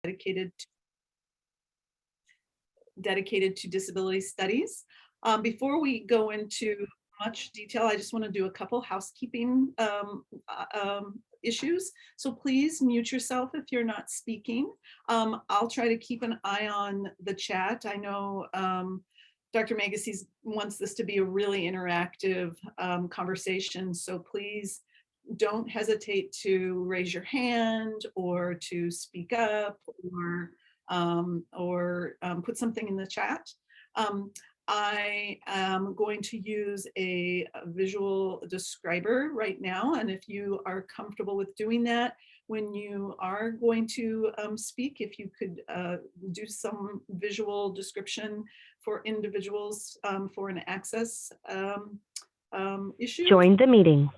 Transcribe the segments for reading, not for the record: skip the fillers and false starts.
dedicated to disability studies. Before we go into much detail, I just want to do a couple housekeeping issues. So please mute yourself if you're not speaking. I'll try to keep an eye on the chat. I know Dr. Magasi wants this to be a really interactive conversation, so please don't hesitate to raise your hand or to speak up or put something in the chat. I am going to use a visual describer right now, and if you are comfortable with doing that, when you are going to speak, if you could do some visual description for individuals for an access issue. Join the meeting.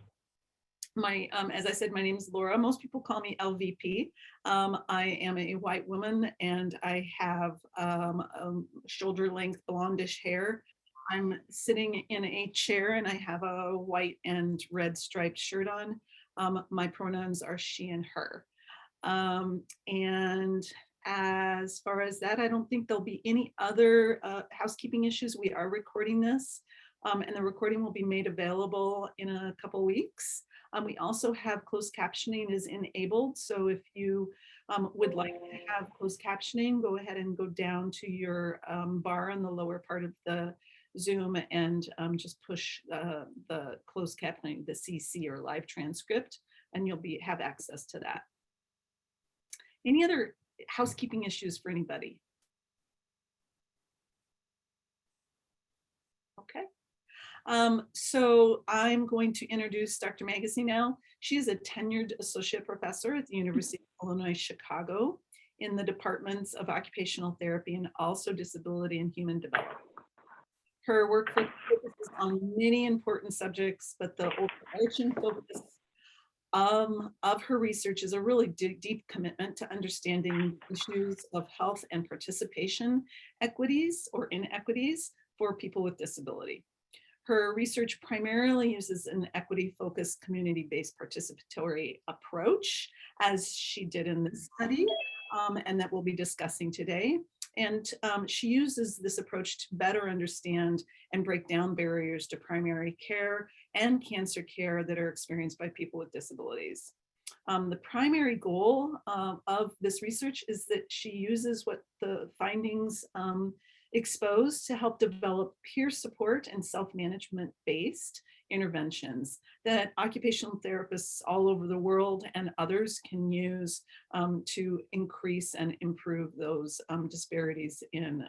As I said, my name is Laura. Most people call me LVP. I am a white woman and I have shoulder length blondish hair. I'm sitting in a chair and I have a white and red striped shirt on. My pronouns are she and her. And as far as that, I don't think there'll be any other housekeeping issues. We are recording this and the recording will be made available in a couple weeks. We also have closed captioning is enabled. So if you would like to have closed captioning, go ahead and go down to your bar on the lower part of the Zoom and just push the closed captioning, the CC or live transcript, and you'll have access to that. Any other housekeeping issues for anybody? Okay. So I'm going to introduce Dr. Magasi now. She is a tenured associate professor at the University of Illinois, Chicago in the departments of occupational therapy and also disability and human development. Her work focuses on many important subjects, but the overarching focus of her research is a really deep commitment to understanding issues of health and participation equities or inequities for people with disability. Her research primarily uses an equity-focused, community-based participatory approach, as she did in this study, and that we'll be discussing today. And she uses this approach to better understand and break down barriers to primary care and cancer care that are experienced by people with disabilities. The primary goal of this research is that she uses what the findings exposed to help develop peer support and self-management based interventions that occupational therapists all over the world and others can use to increase and improve those disparities in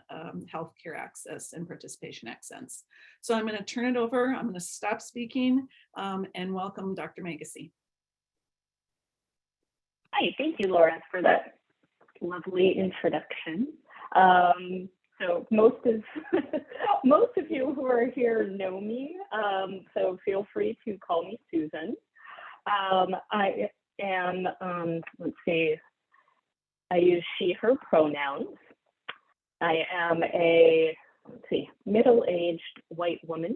healthcare access and participation access. So I'm going to turn it over. I'm going to stop speaking and welcome Dr. Magasi. Hi, thank you, Laura, for that lovely introduction. So most of you who are here know me, so feel free to call me Susan. I am, let's see, I use she, her pronouns. I am a, middle-aged white woman,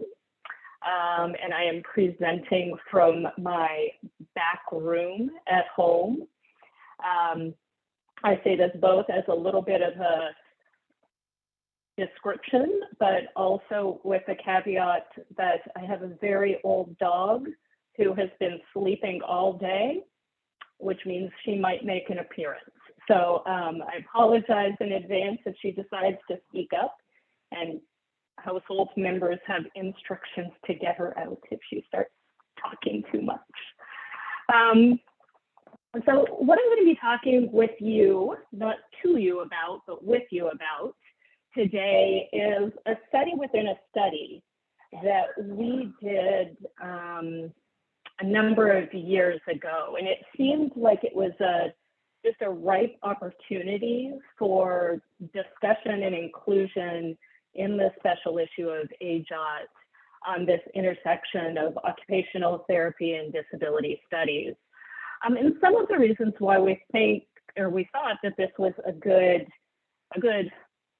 and I am presenting from my back room at home. I say this both as a little bit of a description, but also with the caveat that I have a very old dog who has been sleeping all day, which means she might make an appearance. So I apologize in advance if she decides to speak up, and household members have instructions to get her out if she starts talking too much. So what I'm going to be talking with you, not to you about, but with you about today is a study within a study that we did a number of years ago. And it seemed like it was just a ripe opportunity for discussion and inclusion in the special issue of AJOT on this intersection of occupational therapy and disability studies. And some of the reasons why we thought that this was a good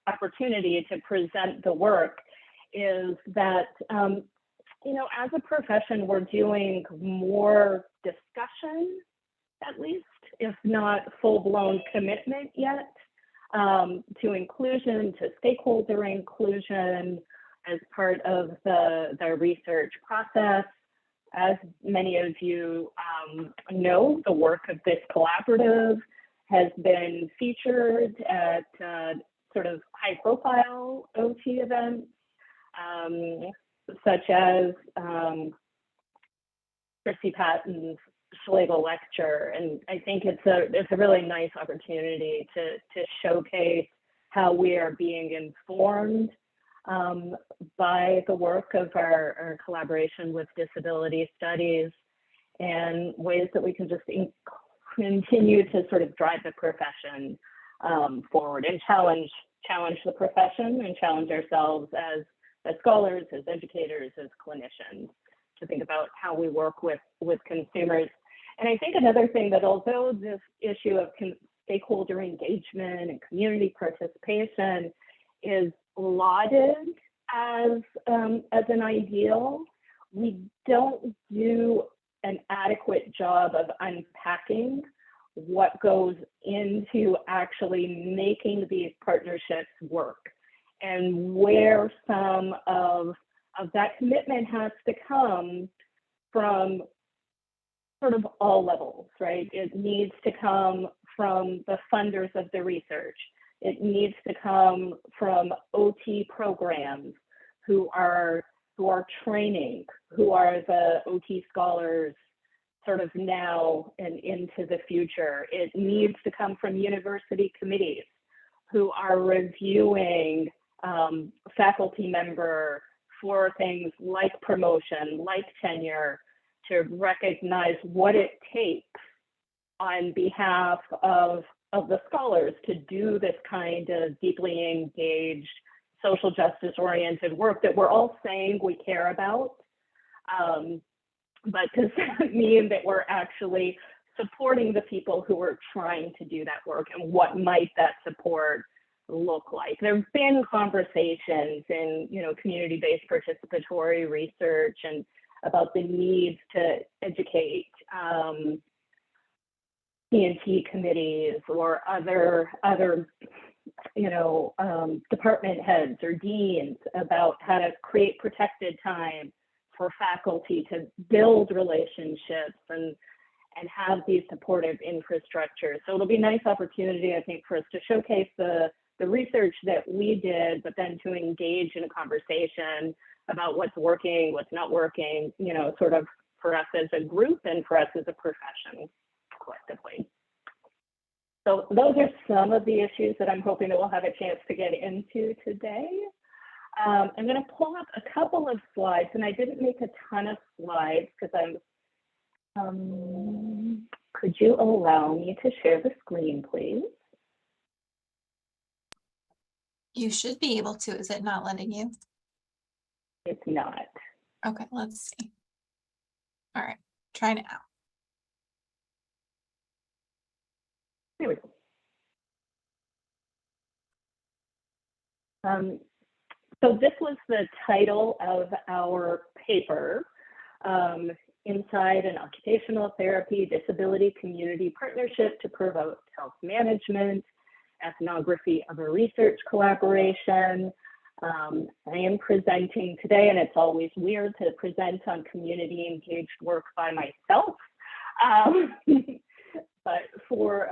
opportunity to present the work is that, as a profession, we're doing more discussion at least, if not full-blown commitment yet, to inclusion, to stakeholder inclusion as part of the research process. As many of you know, the work of this collaborative has been featured at sort of high-profile OT events, such as Chrissy Patton's Schlegel lecture, and I think it's a really nice opportunity to showcase how we are being informed by the work of our collaboration with disability studies, and ways that we can just continue to sort of drive the profession forward and challenge the profession and challenge ourselves as scholars, as educators, as clinicians, to think about how we work with consumers. And I think another thing that, although this issue of stakeholder engagement and community participation is lauded as an ideal, we don't do an adequate job of unpacking what goes into actually making these partnerships work, and where some of that commitment has to come from sort of all levels, right? It needs to come from the funders of the research. It needs to come from OT programs who are training, who are the OT scholars sort of now and into the future. It needs to come from university committees who are reviewing faculty member for things like promotion, like tenure, to recognize what it takes on behalf of the scholars to do this kind of deeply engaged, social justice oriented work that we're all saying we care about. But does that mean that we're actually supporting the people who are trying to do that work, and what might that support look like? There have been conversations in, community-based participatory research and about the needs to educate P&T committees or other department heads or deans about how to create protected time for faculty to build relationships and have these supportive infrastructures. So it'll be a nice opportunity, I think, for us to showcase the research that we did, but then to engage in a conversation about what's working, what's not working, sort of for us as a group and for us as a profession collectively. So those are some of the issues that I'm hoping that we'll have a chance to get into today. I'm going to pull up a couple of slides, and I didn't make a ton of slides because could you allow me to share the screen, please? You should be able to. Is it not letting you? It's not. Okay, let's see. All right, try now. There we go. So this was the title of our paper, Inside an Occupational Therapy Disability Community Partnership to Promote Health Management, Ethnography of a Research Collaboration. I am presenting today, and it's always weird to present on community engaged work by myself. But for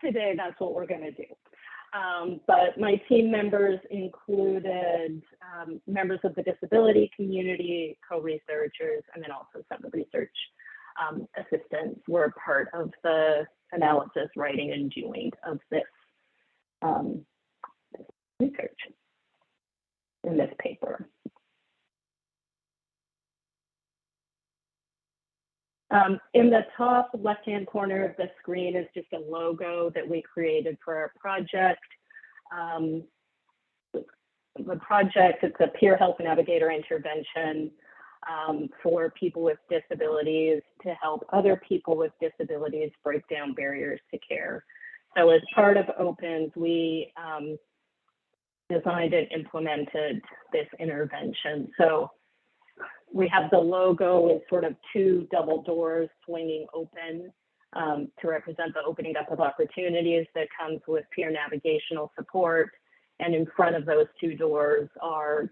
today, that's what we're going to do. But my team members included members of the disability community, co-researchers, and then also some of the research assistants were part of the analysis, writing, and doing of this research in this paper. In the top left-hand corner of the screen is just a logo that we created for our project. The project, it's a peer health navigator intervention for people with disabilities to help other people with disabilities break down barriers to care. So as part of OPENS, we designed and implemented this intervention. So we have the logo is sort of two double doors swinging open to represent the opening up of opportunities that comes with peer navigational support. And in front of those two doors are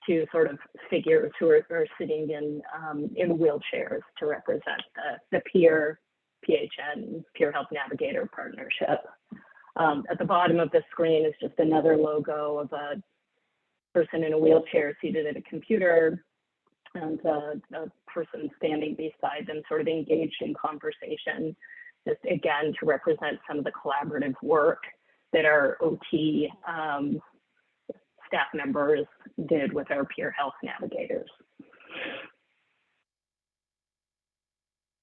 two sort of figures who are sitting in wheelchairs to represent the peer PHN, Peer Health Navigator partnership. At the bottom of the screen is just another logo of a person in a wheelchair seated at a computer and a person standing beside them sort of engaged in conversation, just again to represent some of the collaborative work that our OT staff members did with our peer health navigators.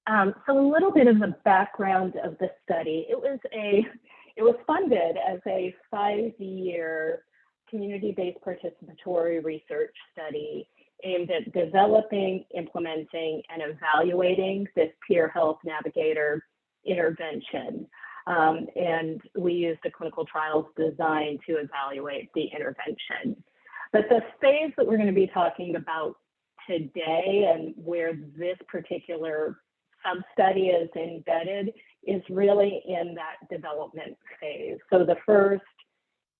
So a little bit of the background of the study. It was funded as a 5-year community-based participatory research study aimed at developing, implementing, and evaluating this peer health navigator intervention. And we used a clinical trials design to evaluate the intervention. But the phase that we're going to be talking about today and where this particular sub-study is embedded is really in that development phase. So the first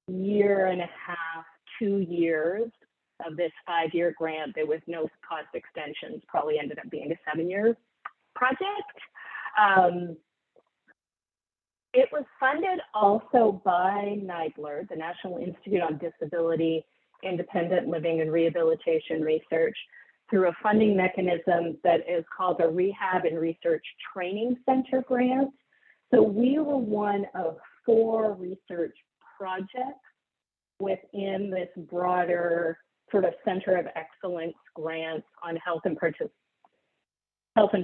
year and a half, 2 years of this 5-year grant, there was no cost extensions, probably ended up being a 7-year project. It was funded also by NIDLR, the National Institute on Disability, Independent Living and Rehabilitation Research, through a funding mechanism that is called a Rehab and Research Training Center grant. So we were one of 4 research projects within this broader sort of Center of Excellence grants on health and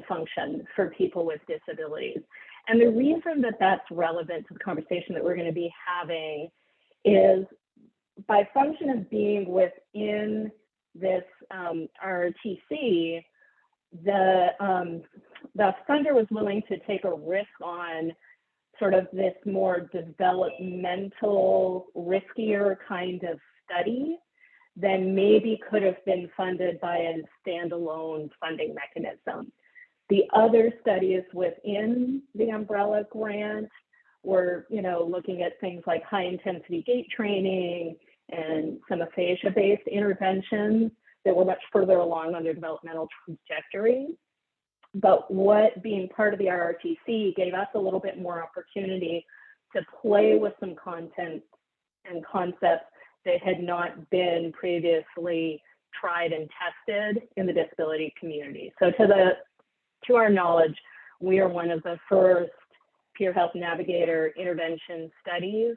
function for people with disabilities. And the reason that that's relevant to the conversation that we're going to be having is by function of being within this RRTC, the funder was willing to take a risk on sort of this more developmental, riskier kind of study than maybe could have been funded by a standalone funding mechanism. The other studies within the umbrella grant were, looking at things like high intensity gait training and some aphasia-based interventions that were much further along on their developmental trajectory. But what being part of the RRTC gave us a little bit more opportunity to play with some content and concepts that had not been previously tried and tested in the disability community. So to our knowledge, we are one of the first peer health navigator intervention studies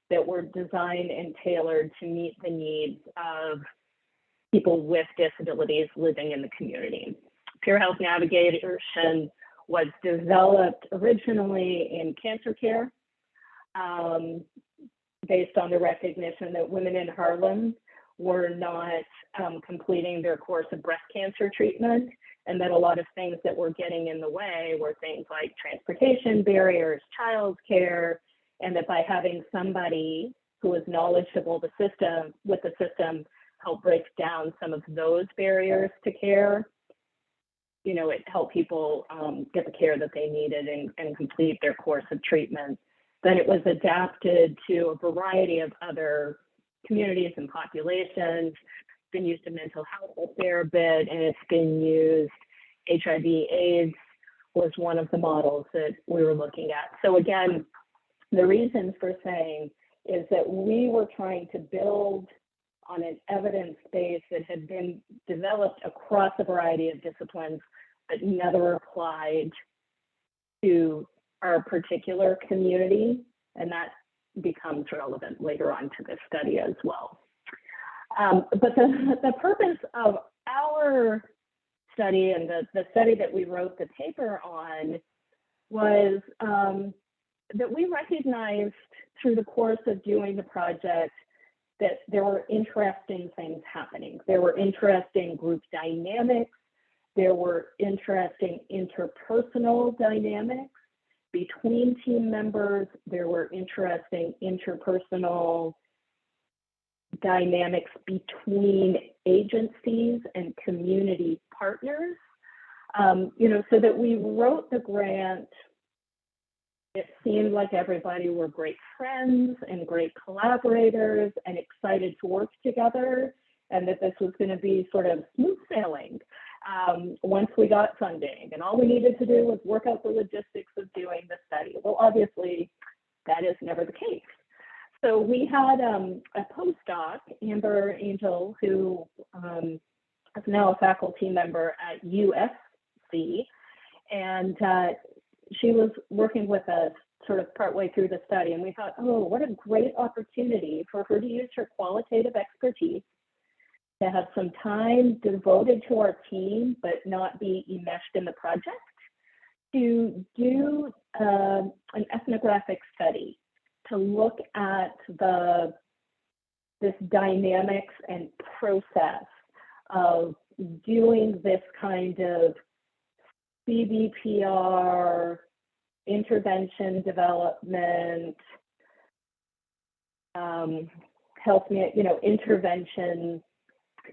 that were designed and tailored to meet the needs of people with disabilities living in the community. Peer health navigation was developed originally in cancer care, based on the recognition that women in Harlem were not completing their course of breast cancer treatment, and that a lot of things that were getting in the way were things like transportation barriers, childcare, and that by having somebody who was knowledgeable with the system help break down some of those barriers to care, it helped people get the care that they needed and complete their course of treatment. Then it was adapted to a variety of other communities and populations. It's been used in mental health a fair bit, and it's been used, HIV/AIDS was one of the models that we were looking at. So again, the reason for saying is that we were trying to build on an evidence base that had been developed across a variety of disciplines, but never applied to our particular community, and that becomes relevant later on to this study as well. But the purpose of our study and the study that we wrote the paper on was that we recognized through the course of doing the project that there were interesting things happening. There were interesting group dynamics. There were interesting interpersonal dynamics between team members. There were interesting interpersonal dynamics between agencies and community partners. So that we wrote the grant, it seemed like everybody were great friends and great collaborators and excited to work together, and that this was going to be sort of smooth sailing once we got funding, and all we needed to do was work out the logistics of doing the study. Well, obviously, that is never the case. So we had a postdoc, Angell, who is now a faculty member at USC, and she was working with us sort of partway through the study, and we thought, oh, what a great opportunity for her to use her qualitative expertise to have some time devoted to our team, but not be enmeshed in the project, to do an ethnographic study, to look at this dynamics and process of doing this kind of CBPR, intervention development, intervention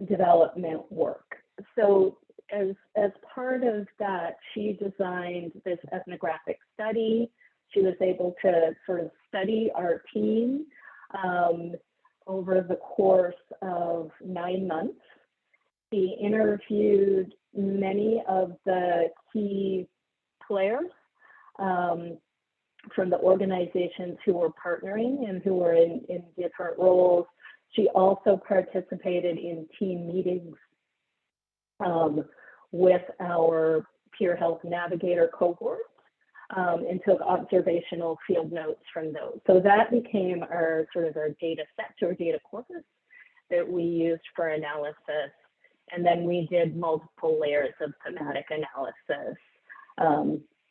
development work. So as part of that, she designed this ethnographic study. She was able to sort of study our team over the course of 9 months. She interviewed many of the key players from the organizations who were partnering and who were in different roles. She also participated in team meetings with our peer health navigator cohort and took observational field notes from those. So that became our data set or data corpus that we used for analysis. And then we did multiple layers of thematic analysis.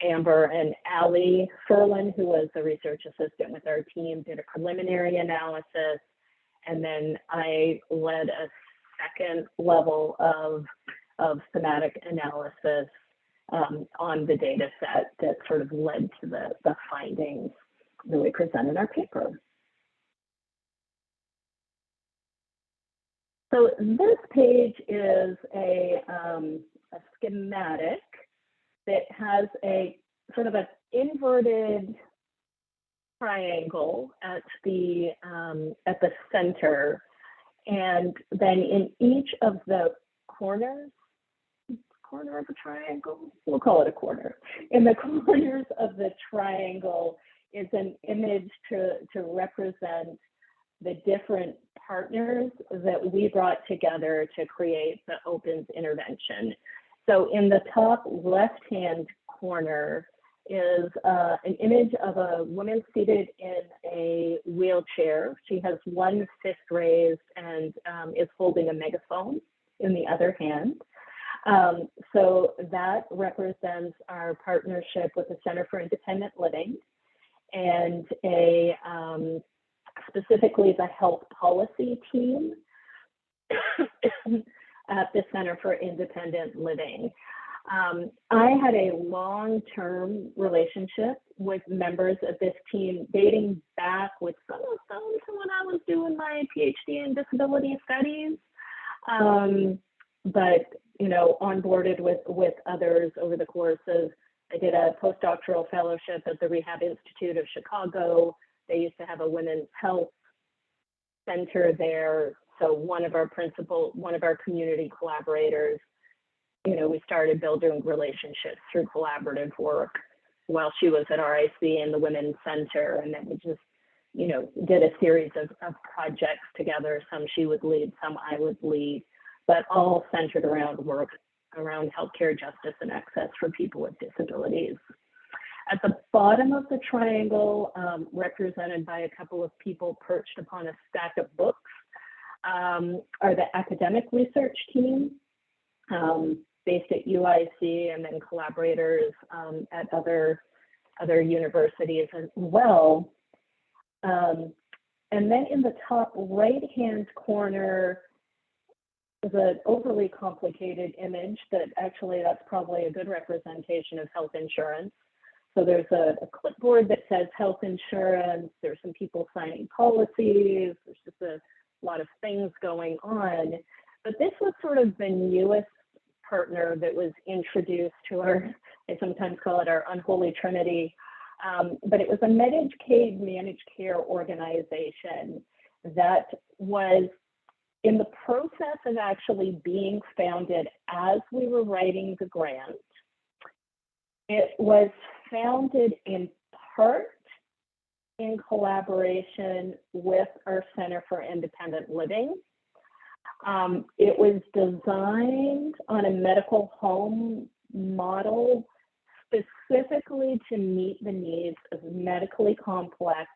Amber and Alli Ferlin, who was a research assistant with our team, did a preliminary analysis. And then I led a second level of thematic analysis on the data set that sort of led to the findings that we present in our paper. So this page is a schematic that has a sort of an inverted triangle at the center, and then in each of the corner of a triangle, we'll call it a corner. In the corners of the triangle is an image to represent the different partners that we brought together to create the OPENS intervention. So in the top left-hand corner is an image of a woman seated in a wheelchair. She has one fist raised and is holding a megaphone in the other hand. So that represents our partnership with the Center for Independent Living and specifically the health policy team at the Center for Independent Living. I had a long-term relationship with members of this team dating back with some of them to when I was doing my PhD in disability studies, but onboarded with others over the course of, I did a postdoctoral fellowship at the Rehab Institute of Chicago. They used to have a women's health center there. So one of our community collaborators, we started building relationships through collaborative work while she was at RIC in the Women's Center. And then we just, did a series of projects together. Some she would lead, some I would lead, but all centered around work around healthcare justice and access for people with disabilities. At the bottom of the triangle, represented by a couple of people perched upon a stack of books, are the academic research team based at UIC, and then collaborators at other universities as well. And then in the top right-hand corner is an overly complicated image that actually that's probably a good representation of health insurance. So there's a clipboard that says health insurance, there's some people signing policies, there's just a lot of things going on, but this was sort of the newest partner that was introduced to our, I sometimes call it our unholy trinity, but it was a Medicaid managed care organization that was in the process of actually being founded as we were writing the grant. It was founded in part in collaboration with our Center for Independent Living. It was designed on a medical home model specifically to meet the needs of medically complex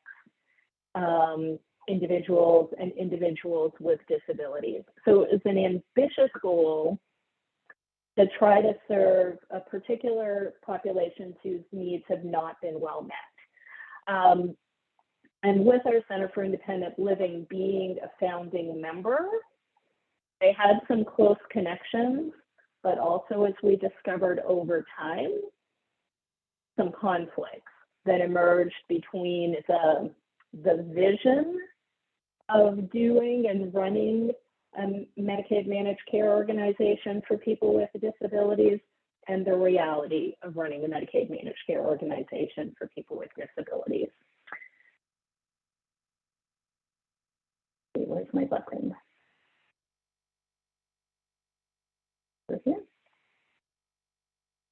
individuals and individuals with disabilities. So it was an ambitious goal to try to serve a particular population whose needs have not been well met. And with our Center for Independent Living being a founding member, they had some close connections, but also, as we discovered over time, some conflicts that emerged between the vision of doing and running a Medicaid managed care organization for people with disabilities and the reality of running a Medicaid managed care organization for people with disabilities. Where's my button? Over here.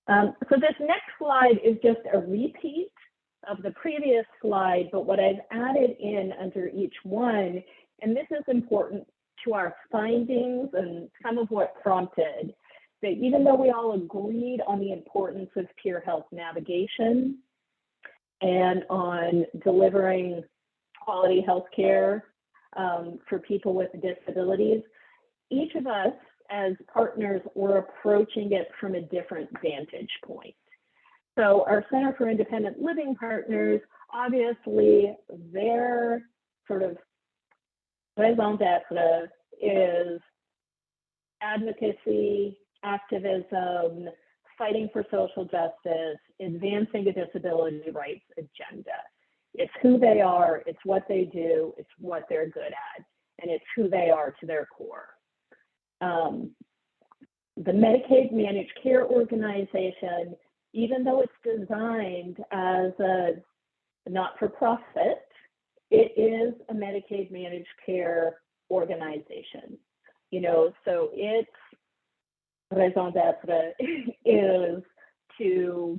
So this next slide is just a repeat of the previous slide, but what I've added in under each one, and this is important to our findings and some of what prompted, that even though we all agreed on the importance of peer health navigation and on delivering quality health care for people with disabilities, each of us as partners were approaching it from a different vantage point. So our Center for Independent Living partners, obviously their sort of raison d'etre is advocacy, activism, fighting for social justice, advancing a disability rights agenda. It's who they are, it's what they do, it's what they're good at, and it's who they are to their core. The Medicaid managed care organization, even though it's designed as a not-for-profit, it is a Medicaid managed care organization. You know, so its raison d'etre is to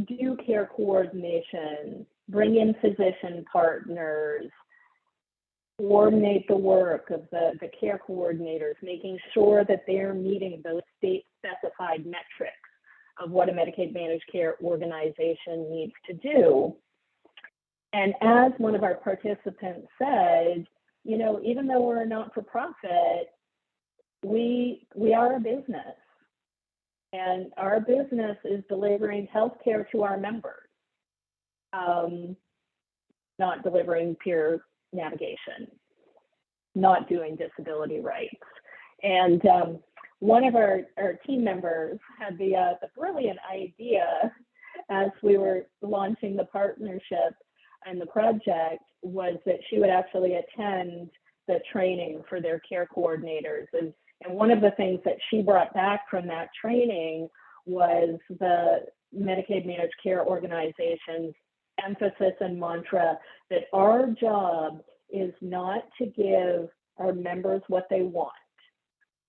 do care coordination, bring in physician partners, coordinate the work of the care coordinators, making sure that they're meeting those state-specified metrics of what a Medicaid managed care organization needs to do. And as one of our participants said, you know, even though we're a not-for-profit, we are a business. And our business is delivering healthcare to our members, not delivering peer navigation, not doing disability rights. And one of our team members had the brilliant idea as we were launching the partnership and the project was that she would actually attend the training for their care coordinators. And one of the things that she brought back from that training was the Medicaid managed care organization's emphasis and mantra that our job is not to give our members what they want.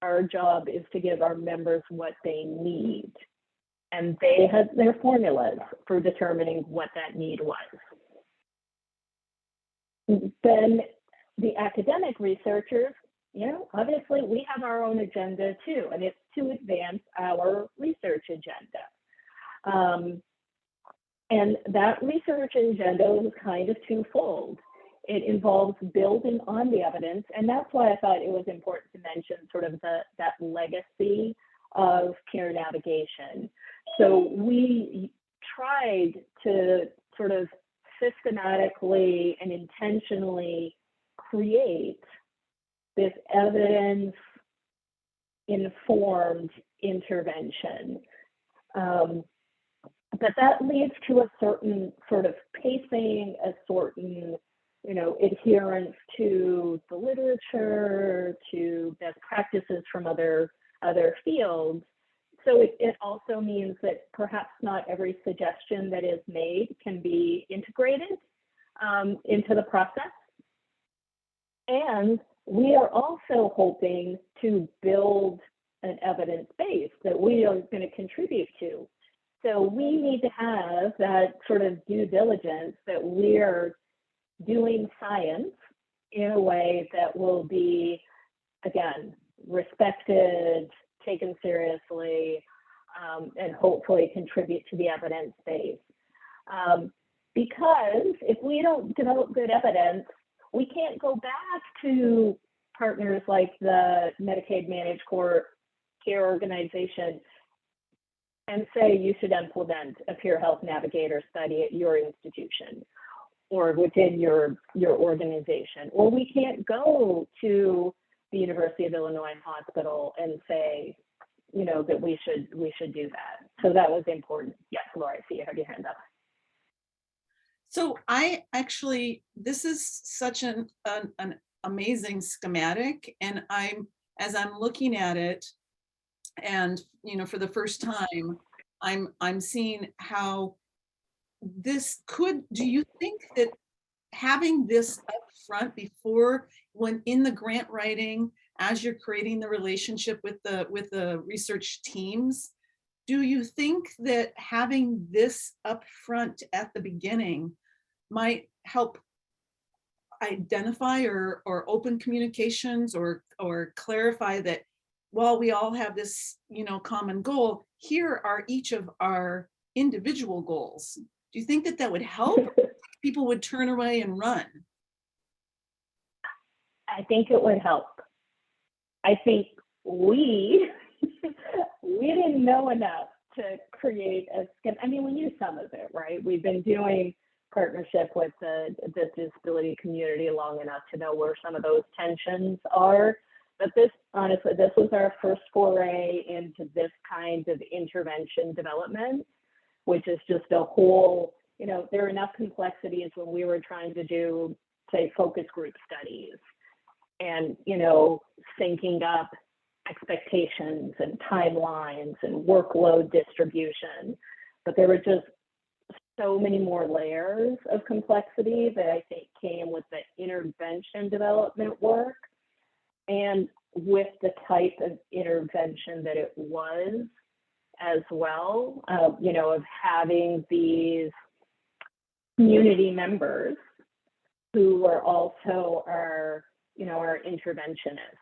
Our job is to give our members what they need. And they had their formulas for determining what that need was. Then the academic researchers, you know, obviously we have our own agenda too, and it's to advance our research agenda. And that research agenda is kind of twofold. It involves building on the evidence, and that's why I thought it was important to mention sort of that legacy of care navigation. So we tried to sort of systematically and intentionally create this evidence-informed intervention. But that leads to a certain sort of pacing, a certain adherence to the literature, to best practices from other fields. So it also means that perhaps not every suggestion that is made can be integrated into the process. And we are also hoping to build an evidence base that we are going to contribute to. So we need to have that sort of due diligence that we're doing science in a way that will be, again, respected, taken seriously, and hopefully contribute to the evidence base. Because if we don't develop good evidence, we can't go back to partners like the Medicaid Managed Care Organization and say you should implement a peer health navigator study at your institution or within your organization. Or we can't go to the University of Illinois Hospital and say, that we should do that. So that was important. Yes, Laura, I see you have your hand up. So this is such an amazing schematic, and as I'm looking at it, and for the first time, I'm seeing how this could. Do you think that having this up front before, when in the grant writing, as you're creating the relationship with the research teams, do you think that having this up front at the beginning might help identify or open communications or clarify that while we all have this common goal, here are each of our individual goals? Do you think that would help? People would turn away and run? I think it would help. I think we didn't know enough to create we knew some of it, right? We've been doing partnership with the disability community long enough to know where some of those tensions are. But this was our first foray into this kind of intervention development, which is just a whole, there are enough complexities when we were trying to do, say, focus group studies and, syncing up expectations and timelines and workload distribution. But there were just so many more layers of complexity that I think came with the intervention development work and with the type of intervention that it was as well, of having these community members who were also our interventionists.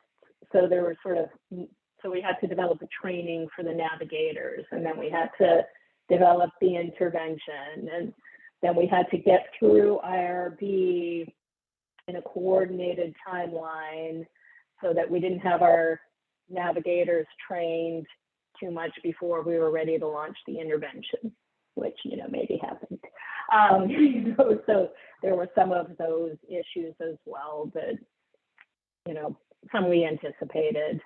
So there were so we had to develop a training for the navigators, and then we had to develop the intervention, and then we had to get through IRB in a coordinated timeline so that we didn't have our navigators trained too much before we were ready to launch the intervention, which maybe happened. So there were some of those issues as well that some we anticipated,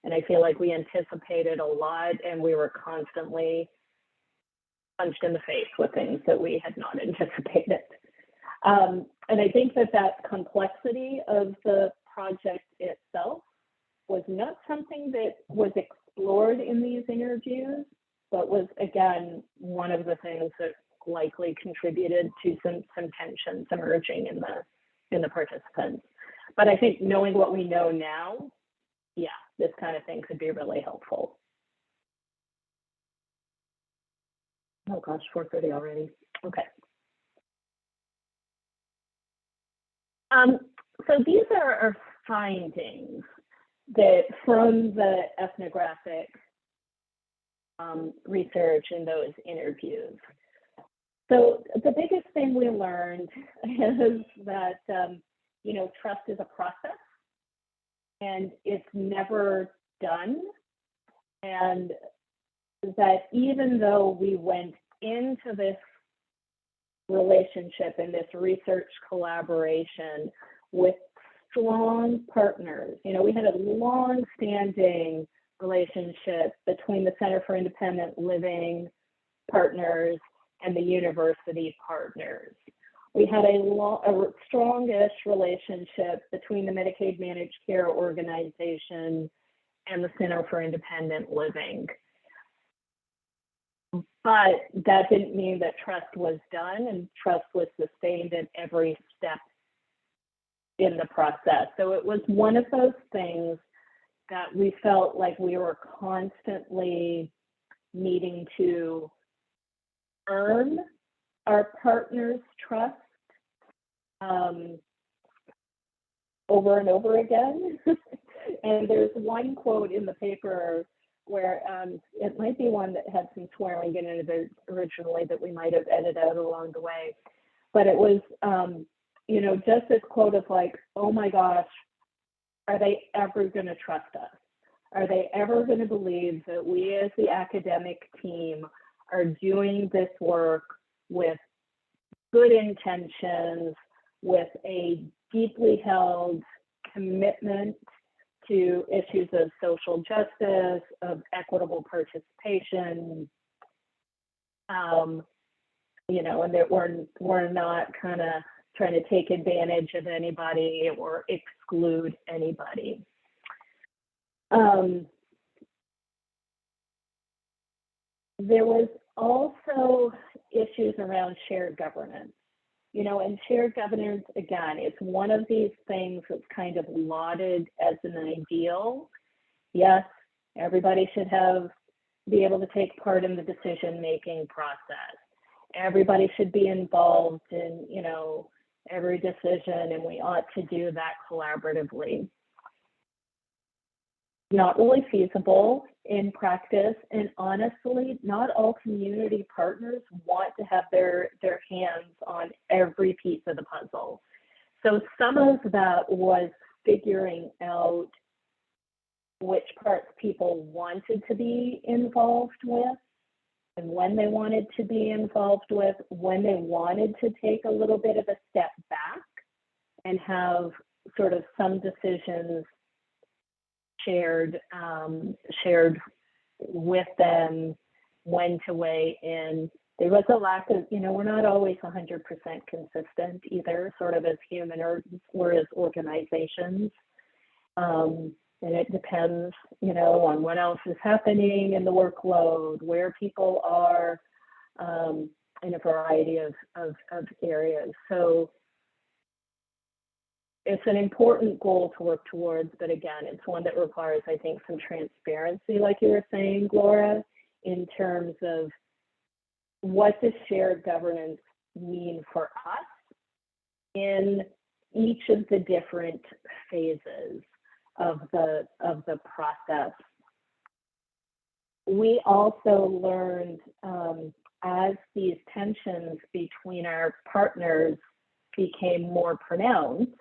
and I feel like we anticipated a lot, and we were constantly punched in the face with things that we had not anticipated. And I think that complexity of the project itself was not something that was explored in these interviews, but was, again, one of the things that likely contributed to some tensions emerging in the participants. But I think knowing what we know now, yeah, this kind of thing could be really helpful. Oh gosh, 4:30 already. Okay. So these are our findings that from the ethnographic research in those interviews. So the biggest thing we learned is that trust is a process and it's never done, and that even though we went into this relationship and this research collaboration with strong partners, we had a long-standing relationship between the Center for Independent Living partners and the university partners. we had a strongish relationship between the Medicaid Managed Care Organization and the Center for Independent Living. But that didn't mean that trust was done, and trust was sustained at every step in the process. So it was one of those things that we felt like we were constantly needing to earn our partner's trust over and over again. And there's one quote in the paper where it might be one that had some swearing in it originally that we might have edited out along the way. But it was, you know, just this quote of like, oh my gosh, are they ever going to trust us? Are they ever going to believe that we as the academic team are doing this work with good intentions, with a deeply held commitment to issues of social justice, of equitable participation, you know, and that we're not kind of trying to take advantage of anybody or exclude anybody. There was also issues around shared governance. You know, and shared governance, again, it's one of these things that's kind of lauded as an ideal. Yes, everybody should be able to take part in the decision-making process. Everybody should be involved in, you know, every decision, and we ought to do that collaboratively. Not really feasible in practice, and honestly, not all community partners want to have their hands on every piece of the puzzle. So some of that was figuring out which parts people wanted to be involved with, and when they wanted to be involved with, when they wanted to take a little bit of a step back and have sort of some decisions shared with them, when to weigh in. There was a lack of, you know, we're not always 100% consistent either, sort of as human or as organizations. And it depends, you know, on what else is happening in the workload, where people are, in a variety of areas. So it's an important goal to work towards, but again, it's one that requires, I think, some transparency, like you were saying, Gloria, in terms of what does shared governance mean for us in each of the different phases of the process. We also learned as these tensions between our partners became more pronounced,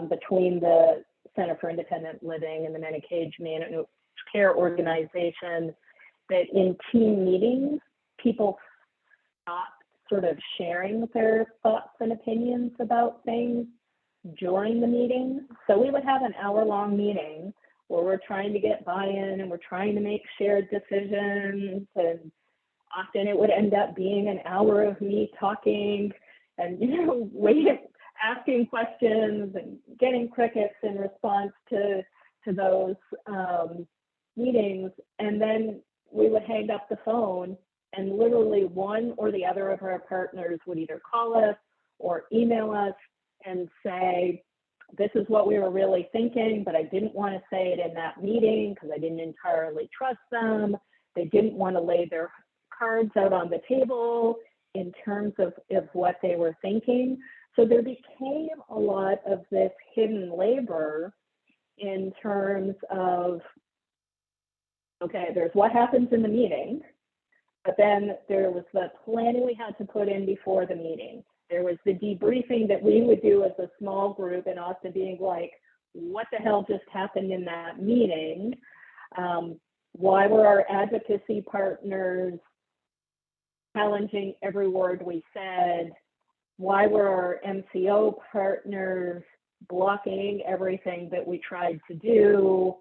between the Center for Independent Living and the Medicaid Managed Care Organization, that in team meetings, people stopped sort of sharing their thoughts and opinions about things during the meeting. So we would have an hour-long meeting where we're trying to get buy-in and we're trying to make shared decisions, and often it would end up being an hour of me talking and, you know, asking questions and getting crickets in response to those meetings. And then we would hang up the phone, and literally one or the other of our partners would either call us or email us and say, this is what we were really thinking, but I didn't want to say it in that meeting because I didn't entirely trust them. They didn't want to lay their cards out on the table in terms of what they were thinking. So there became a lot of this hidden labor in terms of, okay, there's what happens in the meeting, but then there was the planning we had to put in before the meeting. There was the debriefing that we would do as a small group, and often being like, what the hell just happened in that meeting? Why were our advocacy partners challenging every word we said? Why were our MCO partners blocking everything that we tried to do?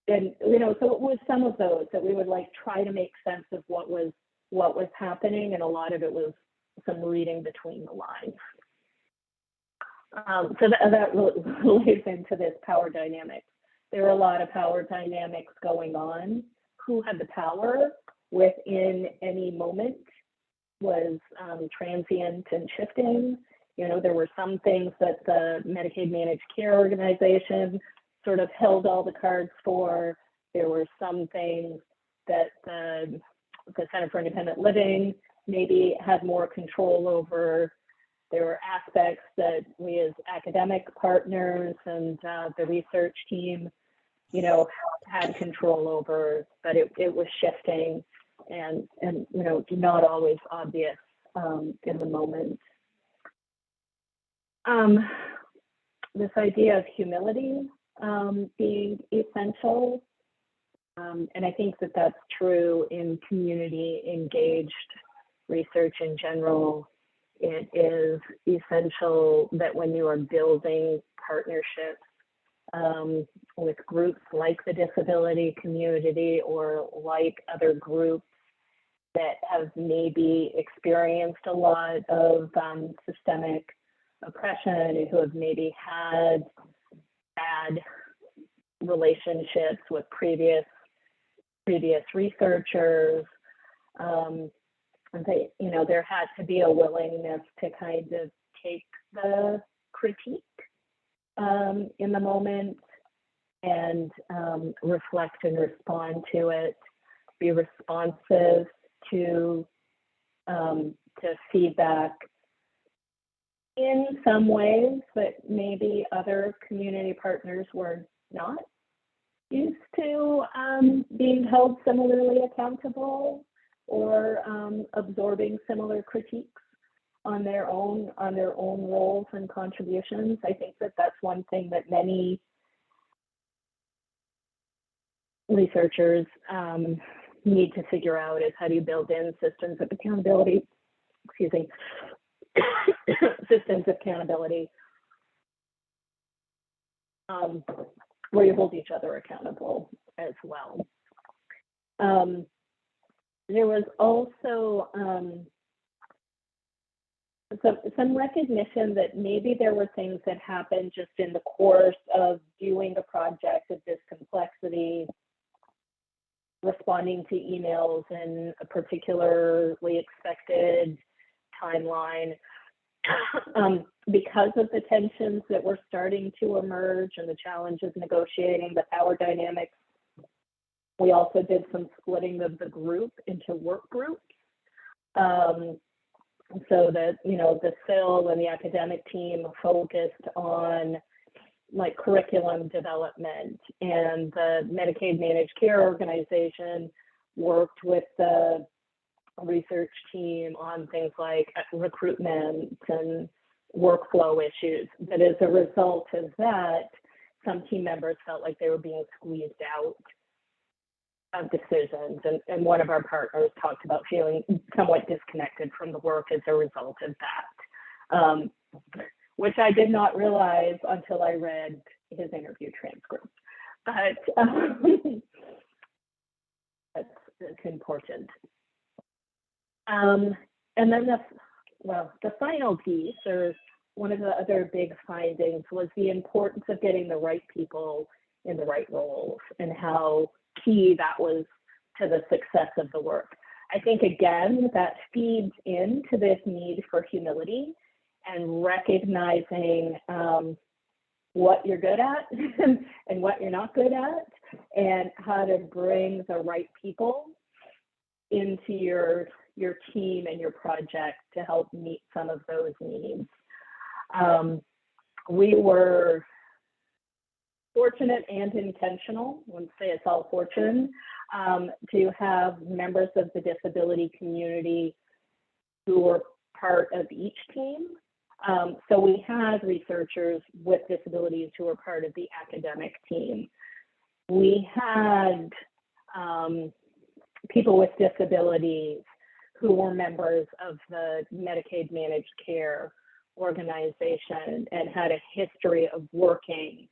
And, you know, so it was some of those that we would like try to make sense of what was happening, and a lot of it was some reading between the lines. So that relates into this power dynamics. There are a lot of power dynamics going on. Who had the power within any moment was transient and shifting. You know, there were some things that the Medicaid Managed Care Organization sort of held all the cards for. There were some things that the Center for Independent Living maybe had more control over. There were aspects that we as academic partners and the research team, you know, had control over, but it was shifting and you know, not always obvious in the moment. This idea of humility being essential, and I think that that's true in community engaged research in general. It is essential that when you are building partnerships with groups like the disability community or like other groups that have maybe experienced a lot of systemic oppression, who have maybe had bad relationships with previous researchers, they, you know, there had to be a willingness to kind of take the critique in the moment and reflect and respond to it, be responsive to feedback in some ways that maybe other community partners were not used to being held similarly accountable or absorbing similar critiques on their own roles and contributions. I think that that's one thing that many researchers need to figure out is how do you build in systems of accountability, excuse me, systems of accountability where you hold each other accountable as well. There was also some recognition that maybe there were things that happened just in the course of doing a project of this complexity, responding to emails in a particularly expected timeline, because of the tensions that were starting to emerge and the challenges negotiating the power dynamics. We also did some splitting of the group into work groups, so that, you know, the CIL and the academic team focused on like curriculum development, and the Medicaid Managed Care Organization worked with the research team on things like recruitment and workflow issues. But as a result of that, some team members felt like they were being squeezed out of decisions, and one of our partners talked about feeling somewhat disconnected from the work as a result of that, which I did not realize until I read his interview transcript. But that's important. And then the final piece, or one of the other big findings, was the importance of getting the right people in the right roles and how key that was to the success of the work. I think, again, that feeds into this need for humility and recognizing what you're good at and what you're not good at, and how to bring the right people into your team and your project to help meet some of those needs. We were fortunate and intentional, I wouldn't say it's all fortune, to have members of the disability community who were part of each team. So we had researchers with disabilities who were part of the academic team. We had people with disabilities who were members of the Medicaid Managed Care Organization and had a history of working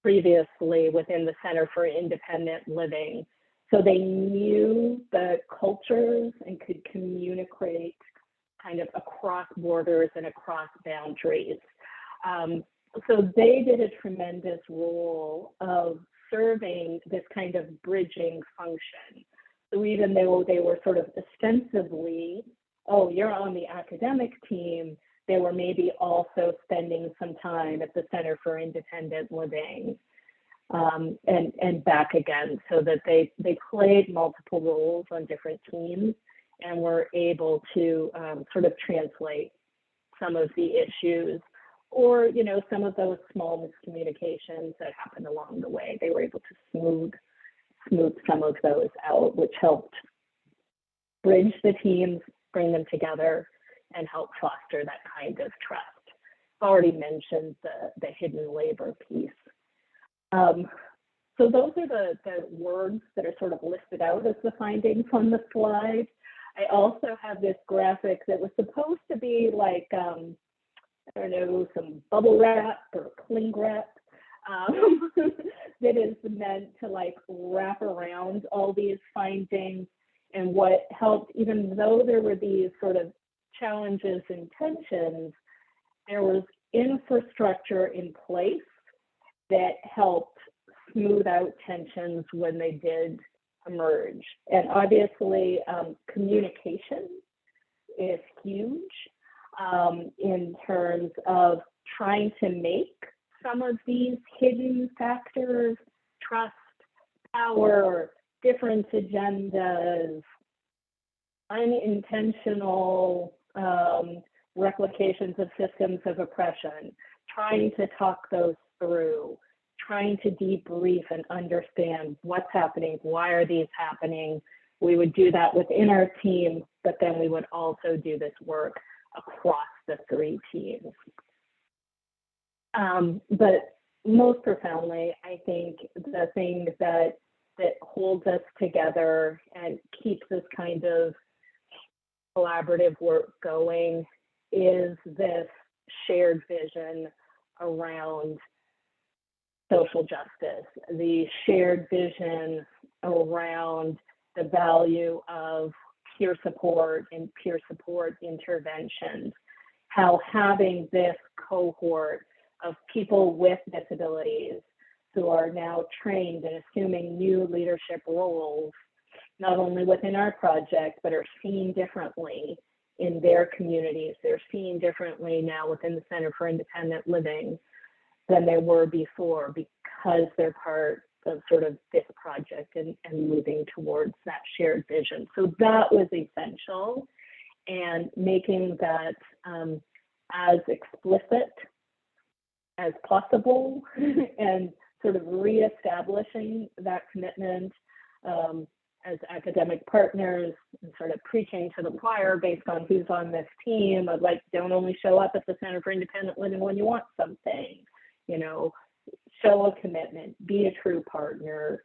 previously within the Center for Independent Living. So they knew the cultures and could communicate kind of across borders and across boundaries. So they did a tremendous role of serving this kind of bridging function. So even though they were sort of ostensibly, oh, you're on the academic team, they were maybe also spending some time at the Center for Independent Living and back again, so that they played multiple roles on different teams and were able to sort of translate some of the issues or, you know, some of those small miscommunications that happened along the way. They were able to smooth some of those out, which helped bridge the teams, bring them together, and help foster that kind of trust. I've already mentioned the hidden labor piece. So those are the words that are sort of listed out as the findings on the slide. I also have this graphic that was supposed to be like, I don't know, some bubble wrap or cling wrap that is meant to like wrap around all these findings. And what helped, even though there were these sort of challenges and tensions, there was infrastructure in place that helped smooth out tensions when they did emerge. And obviously, communication is huge in terms of trying to make some of these hidden factors, trust, power, different agendas, unintentional replications of systems of oppression, trying to talk those through, trying to debrief and understand what's happening, why are these happening. We would do that within our team, but then we would also do this work across the three teams. But most profoundly, I think the thing that holds us together and keeps this kind of collaborative work going is this shared vision around social justice, the shared vision around the value of peer support and peer support interventions, how having this cohort of people with disabilities who are now trained and assuming new leadership roles, not only within our project, but are seen differently in their communities. They're seen differently now within the Center for Independent Living than they were before, because they're part of sort of this project and moving towards that shared vision. So that was essential, and making that as explicit as possible and sort of reestablishing that commitment as academic partners and sort of preaching to the choir based on who's on this team of like, don't only show up at the Center for Independent Living when you want something, you know, show a commitment, be a true partner,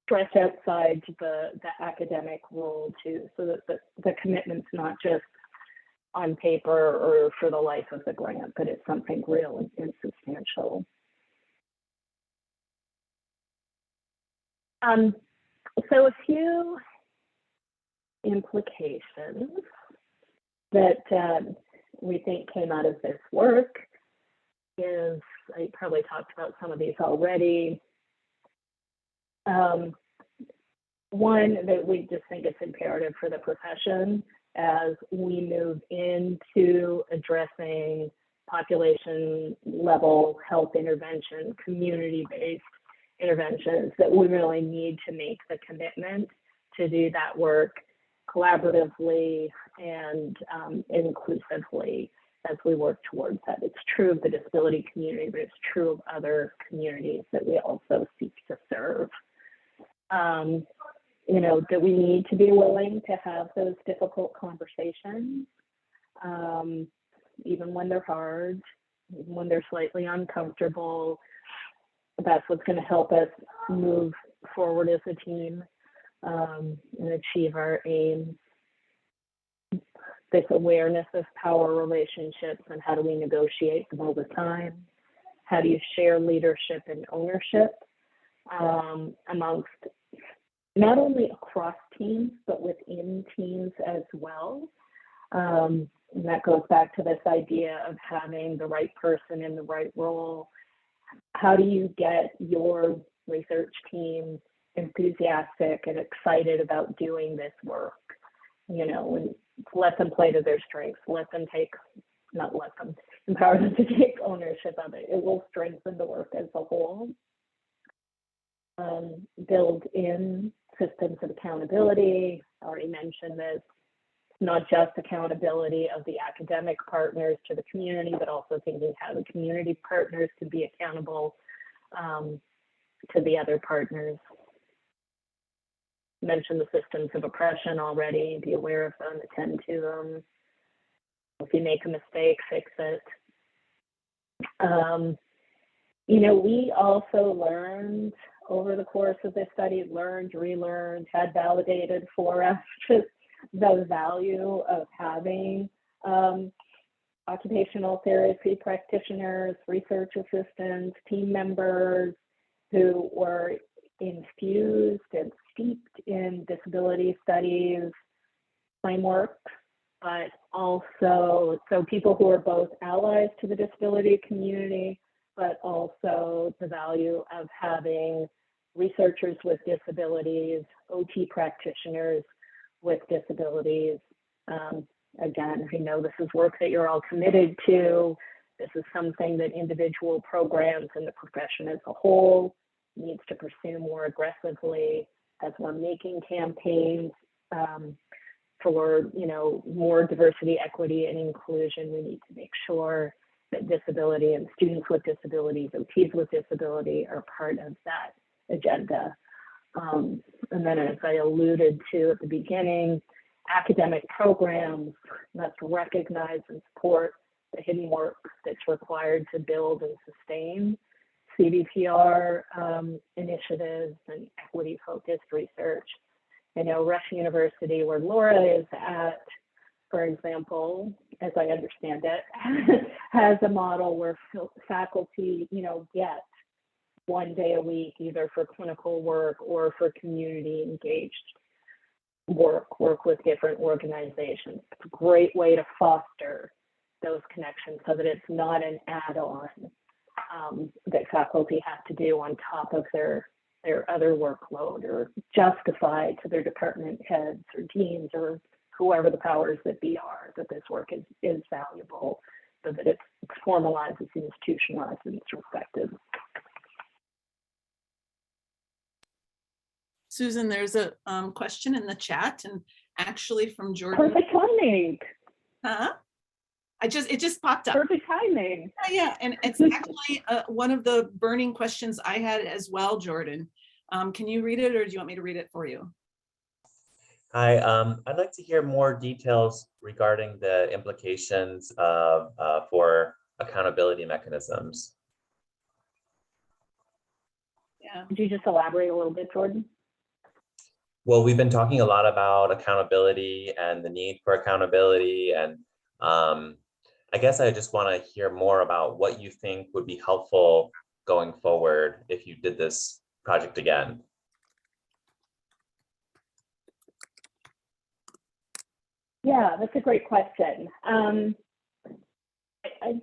stretch outside the academic role too, so that the commitment's not just on paper or for the life of the grant, but it's something real and substantial. So a few implications that we think came out of this work is, I probably talked about some of these already. One, that we just think it's imperative for the profession as we move into addressing population level health intervention, community-based interventions, that we really need to make the commitment to do that work collaboratively and inclusively as we work towards that. It's true of the disability community, but it's true of other communities that we also seek to serve. You know, that we need to be willing to have those difficult conversations, even when they're hard, even when they're slightly uncomfortable. That's what's going to help us move forward as a team and achieve our aims. This awareness of power relationships and how do we negotiate them all the time? How do you share leadership and ownership amongst not only across teams, but within teams as well. And that goes back to this idea of having the right person in the right role. How do you get your research team enthusiastic and excited about doing this work? You know, and let them play to their strengths, empower them to take ownership of it. It will strengthen the work as a whole. Build in systems of accountability. I already mentioned this. Not just accountability of the academic partners to the community, but also thinking how the community partners can be accountable to the other partners. Mentioned the systems of oppression already, be aware of them, attend to them. If you make a mistake, fix it. You know, we also learned over the course of this study, relearned, had validated for us just the value of having occupational therapy practitioners, research assistants, team members who were infused and steeped in disability studies frameworks, but also so people who are both allies to the disability community, but also the value of having researchers with disabilities, OT practitioners with disabilities. Again, I know this is work that you're all committed to. This is something that individual programs and the profession as a whole needs to pursue more aggressively as we're making campaigns for, you know, more diversity, equity, and inclusion. We need to make sure that disability and students with disabilities, OTs with disability are part of that agenda. And then, as I alluded to at the beginning, academic programs must recognize and support the hidden work that's required to build and sustain CDPR initiatives and equity-focused research. I know Rush University, where Laura is at, for example, as I understand it, has a model where faculty, you know, get 1 day a week, either for clinical work or for community engaged work with different organizations. It's a great way to foster those connections so that it's not an add-on that faculty have to do on top of their other workload or justify to their department heads or deans or whoever the powers that be are that this work is valuable, so that it's formalized, it's institutionalized, and it's respected. Susan, there's a question in the chat, and actually from Jordan. Perfect timing. Huh? It just popped up. Perfect timing. Yeah, and it's actually one of the burning questions I had as well, Jordan. Can you read it, or do you want me to read it for you? Hi, I'd like to hear more details regarding the implications of for accountability mechanisms. Yeah. Could you just elaborate a little bit, Jordan? Well, we've been talking a lot about accountability and the need for accountability, and I guess I just want to hear more about what you think would be helpful going forward if you did this project again. Yeah, that's a great question. I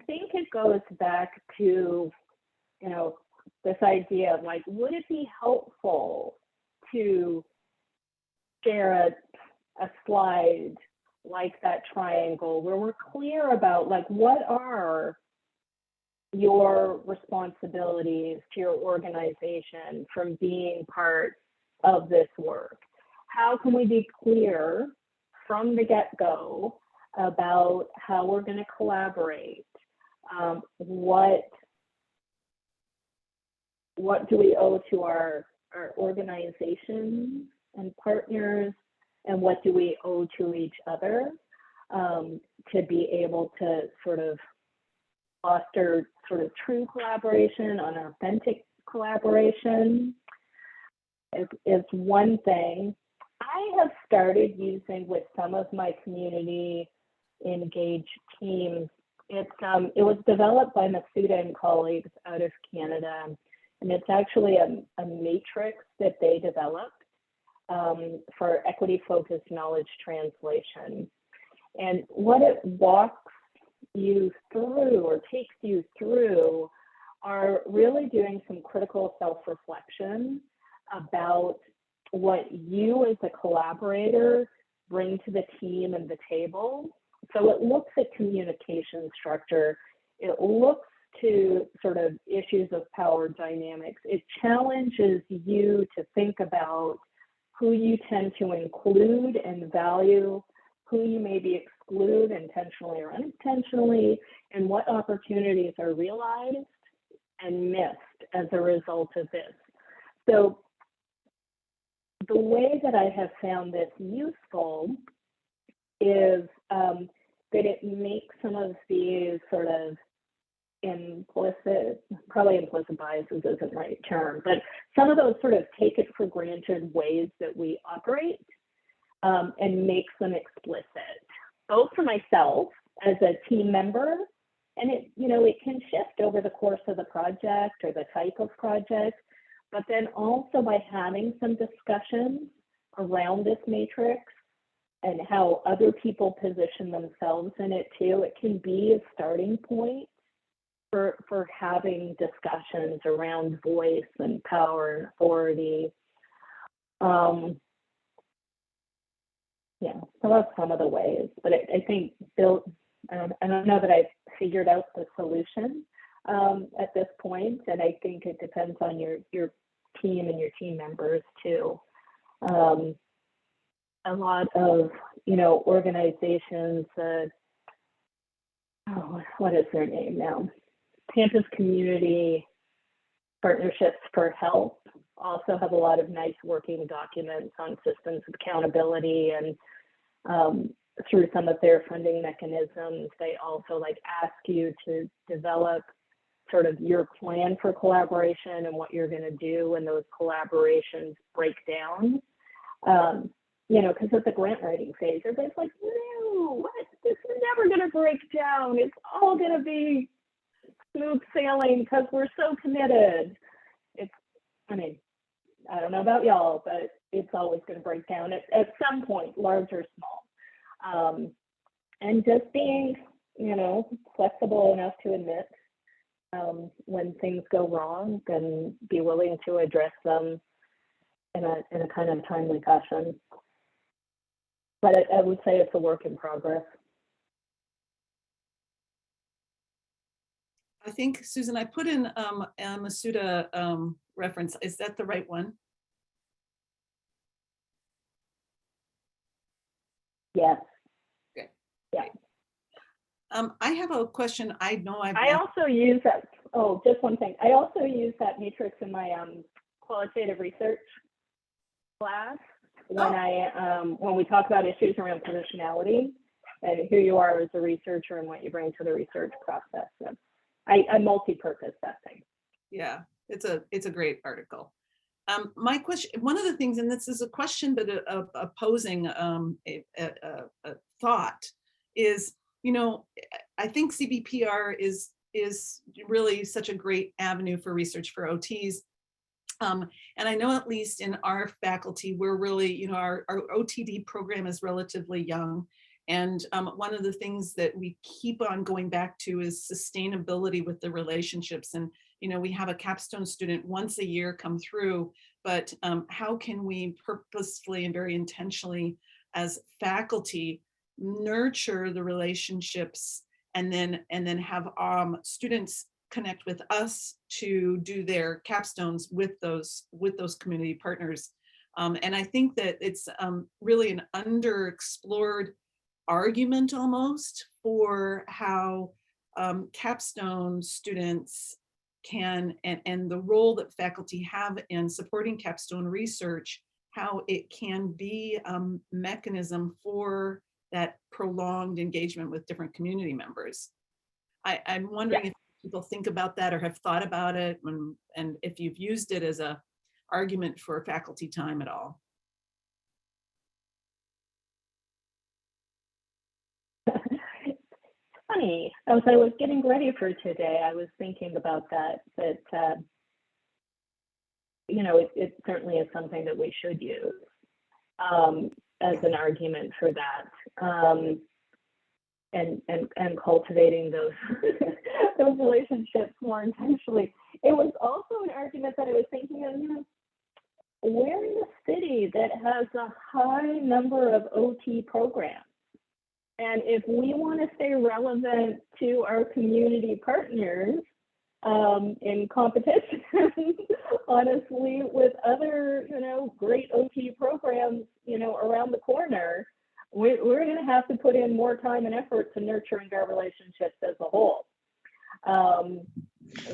think it goes back to, you know, this idea of like, would it be helpful to share a slide like that triangle where we're clear about like, what are your responsibilities to your organization from being part of this work? How can we be clear from the get-go about how we're going to collaborate? What do we owe to our organizations and partners, and what do we owe to each other to be able to sort of foster sort of true collaboration, an authentic collaboration is one thing. I have started using with some of my community engaged teams. It was developed by Masuda and colleagues out of Canada, and it's actually a matrix that they developed for equity-focused knowledge translation. And what it walks you through or takes you through are really doing some critical self-reflection about what you as a collaborator bring to the team and the table. So it looks at communication structure. It looks to sort of issues of power dynamics. It challenges you to think about who you tend to include and value, who you maybe exclude intentionally or unintentionally, and what opportunities are realized and missed as a result of this. So the way that I have found this useful is that it makes some of these sort of probably implicit biases isn't the right term, but some of those sort of take it for granted ways that we operate and makes them explicit, both for myself as a team member, and it can shift over the course of the project or the type of project, but then also by having some discussions around this matrix and how other people position themselves in it too, it can be a starting point for having discussions around voice and power and authority. Yeah, so that's some of the ways, but I think I don't know that I've figured out the solution at this point, and I think it depends on your team and your team members too. A lot of organizations, what is their name now? Campus Community Partnerships for Health also have a lot of nice working documents on systems of accountability, and through some of their funding mechanisms, they also ask you to develop sort of your plan for collaboration and what you're going to do when those collaborations break down. Because at the grant writing phase, everybody's like, no, what? This is never going to break down. It's all going to be smooth sailing because we're so committed. I don't know about y'all, but it's always going to break down at some point, large or small. And just being, flexible enough to admit when things go wrong and be willing to address them in a kind of timely fashion. But I would say it's a work in progress. I think, Susan, I put in a Masuda reference. Is that the right one? Yes. Okay. Yeah. I have a question. I also use that. Oh, just one thing. I also use that matrix in my qualitative research class when we talk about issues around positionality and who you are as a researcher and what you bring to the research process. So I multi-purpose that thing. Yeah, it's a great article. My question, one of the things, and this is a question, but opposing a thought is, I think CBPR is really such a great avenue for research for OTs. And I know at least in our faculty, we're really, our OTD program is relatively young. And one of the things that we keep on going back to is sustainability with the relationships. And, we have a capstone student once a year come through, but how can we purposefully and very intentionally as faculty nurture the relationships and then have students connect with us to do their capstones with those community partners. And I think that it's really an underexplored argument almost for how capstone students can, and the role that faculty have in supporting capstone research, how it can be a mechanism for that prolonged engagement with different community members. I'm wondering if people think about that or have thought about it, and if you've used it as a argument for faculty time at all. Funny, as I was getting ready for today, I was thinking about that it certainly is something that we should use. as an argument for that, and cultivating those those relationships more intentionally. It was also an argument that I was thinking of, we're in a city that has a high number of OT programs. And if we want to stay relevant to our community partners in competition, honestly, with other, great OT programs, around the corner, we're going to have to put in more time and effort to nurturing our relationships as a whole.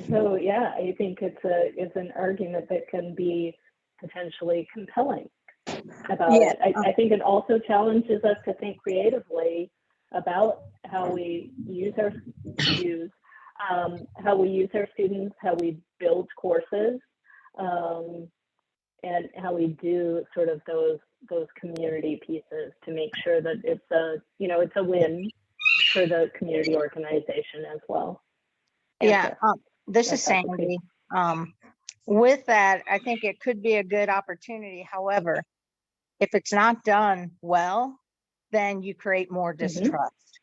So yeah, I think it's an argument that can be potentially compelling about it. I think it also challenges us to think creatively about how we use our students, how we build courses, and how we do sort of those community pieces to make sure that it's a win for the community organization as well. Yeah, this is Sandy. With that, I think it could be a good opportunity. However, if it's not done well, then you create more distrust.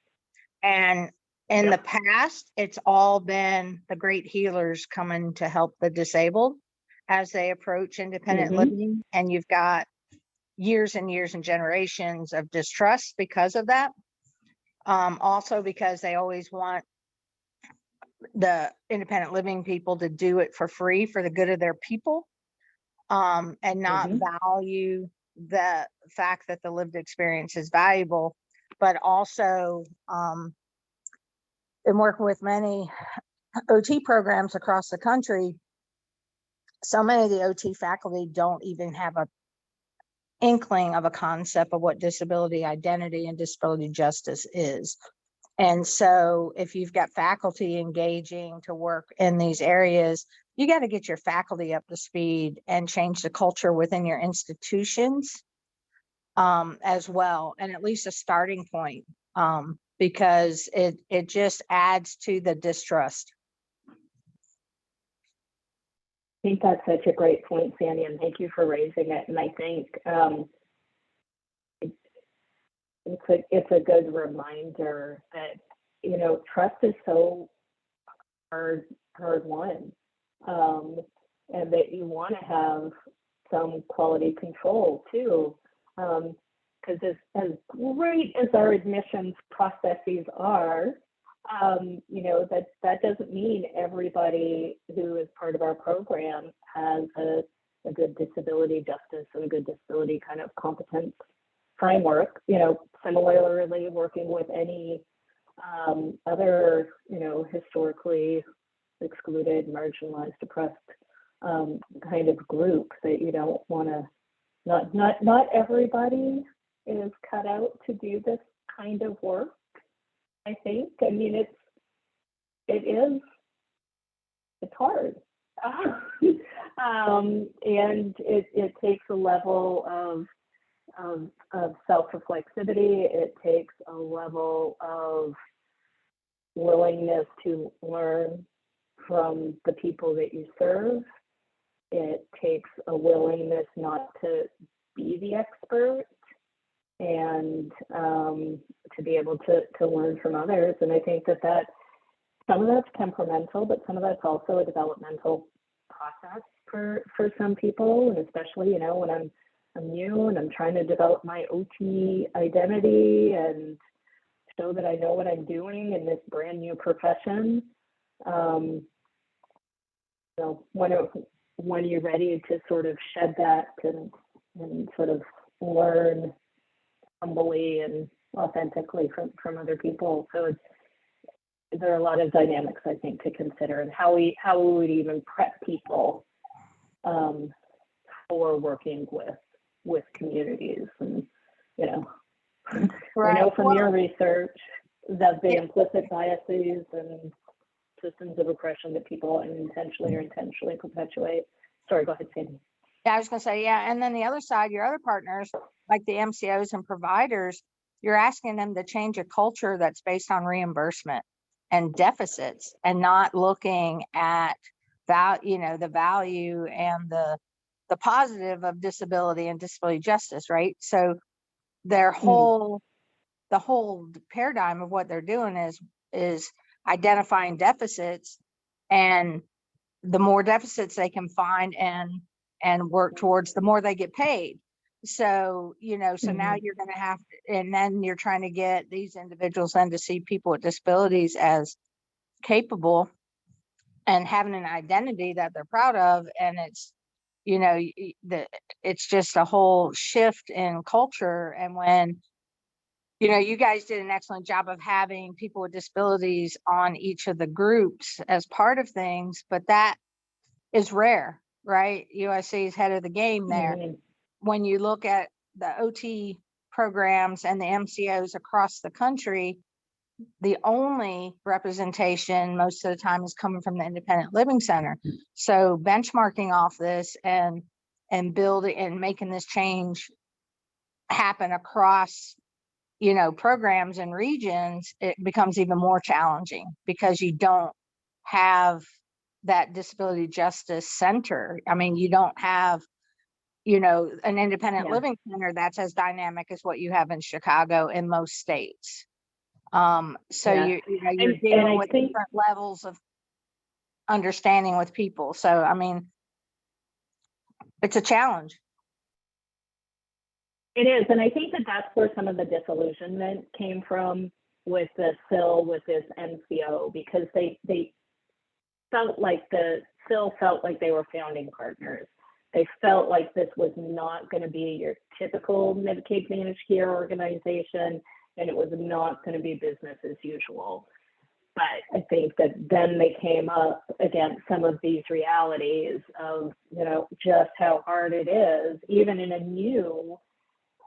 And in the past, it's all been the great healers coming to help the disabled as they approach independent living. And you've got years and years and generations of distrust because of that. Also because they always want the independent living people to do it for free for the good of their people, and not value the fact that the lived experience is valuable. But also in working with many OT programs across the country, so many of the OT faculty don't even have a inkling of a concept of what disability identity and disability justice is. And so if you've got faculty engaging to work in these areas, you got to get your faculty up to speed and change the culture within your institutions as well, and at least a starting point, because it just adds to the distrust. I think that's such a great point, Sandy, and thank you for raising it. And I think it's a good reminder that trust is so hard won, and that you want to have some quality control too, because as great as our admissions processes are, that doesn't mean everybody who is part of our program has a good disability justice and a good disability kind of competence framework. Similarly, working with any other, historically excluded, marginalized, oppressed kind of group, that you don't want to, not everybody is cut out to do this kind of work. I think, it's hard. And it takes a level of self-reflexivity. It takes a level of willingness to learn from the people that you serve. It takes a willingness not to be the expert, and to be able to learn from others. And I think that some of that's temperamental, but some of that's also a developmental process for some people, and especially, when I'm new and I'm trying to develop my OT identity and show that I know what I'm doing in this brand new profession. When you're ready to sort of shed that and sort of learn humbly and authentically from other people. So there are a lot of dynamics, I think, to consider, and how we would even prep people for working with communities. And Right. I know from your research that the implicit biases and systems of oppression that people unintentionally or intentionally perpetuate. Sorry, go ahead, Sandy. Yeah, I was going to say, yeah. And then the other side, your other partners, like the MCOs and providers, you're asking them to change a culture that's based on reimbursement and deficits, and not looking at the value and the the positive of disability and disability justice, right? So their whole, the whole paradigm of what they're doing is identifying deficits, and the more deficits they can find and work towards, the more they get paid. So, you know, so now you're going to have, and then you're trying to get these individuals then to see people with disabilities as capable and having an identity that they're proud of. And it's, you know, it's just a whole shift in culture. And when, you know, you guys did an excellent job of having people with disabilities on each of the groups as part of things, but that is rare, right? USC is head of the game there. When you look at the OT programs and the MCOs across the country, the only representation most of the time is coming from the independent living center. So benchmarking off this and building and making this change happen across, you know, programs and regions, it becomes even more challenging because you don't have that disability justice center. I mean, you don't have, you know, an independent living center that's as dynamic as what you have in Chicago in most states. So you know, you're dealing with different levels of understanding with people. So, I mean, it's a challenge. It is. And I think that that's where some of the disillusionment came from with the SIL, with this MCO, because they felt like the SIL felt like they were founding partners. They felt like this was not going to be your typical Medicaid managed care organization, and it was not going to be business as usual. But I think that then they came up against some of these realities of, you know, just how hard it is, even in a new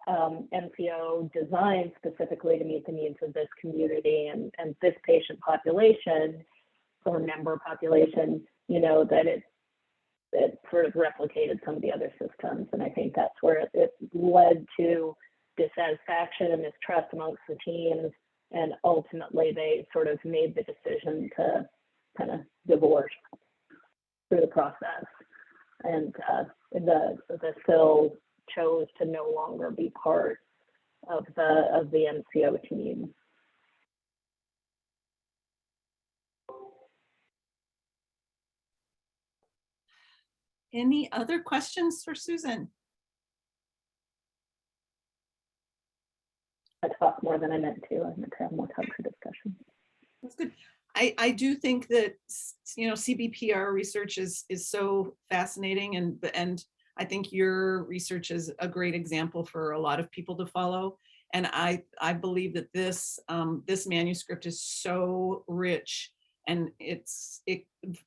MCO designed specifically to meet the needs of this community and this patient population or member population, you know, that it sort of replicated some of the other systems. And I think that's where it led to dissatisfaction and mistrust amongst the teams. And ultimately, they sort of made the decision to kind of divorce through the process. And the SIL chose to no longer be part of the MCO team. Any other questions for Susan? I talked more than I meant to. I meant to have more time for discussion. That's good. I do think that, you know, CBPR research is so fascinating, and I think your research is a great example for a lot of people to follow. And I believe that this manuscript is so rich, and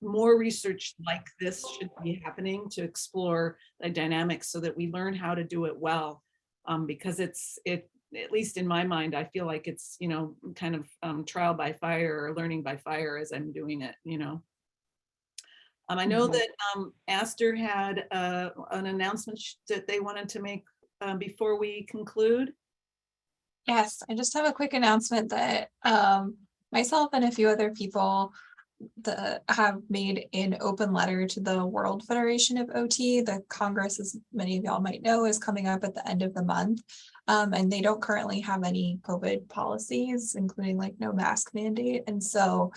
more research like this should be happening to explore the dynamics so that we learn how to do it well. Because it at least in my mind, I feel like it's, you know, kind of trial by fire or learning by fire as I'm doing it, you know. I know that Aster had an announcement that they wanted to make before we conclude. Yes, I just have a quick announcement that myself and a few other people have made an open letter to the World Federation of OT. The Congress, as many of y'all might know, is coming up at the end of the month. And they don't currently have any COVID policies, including like no mask mandate. And so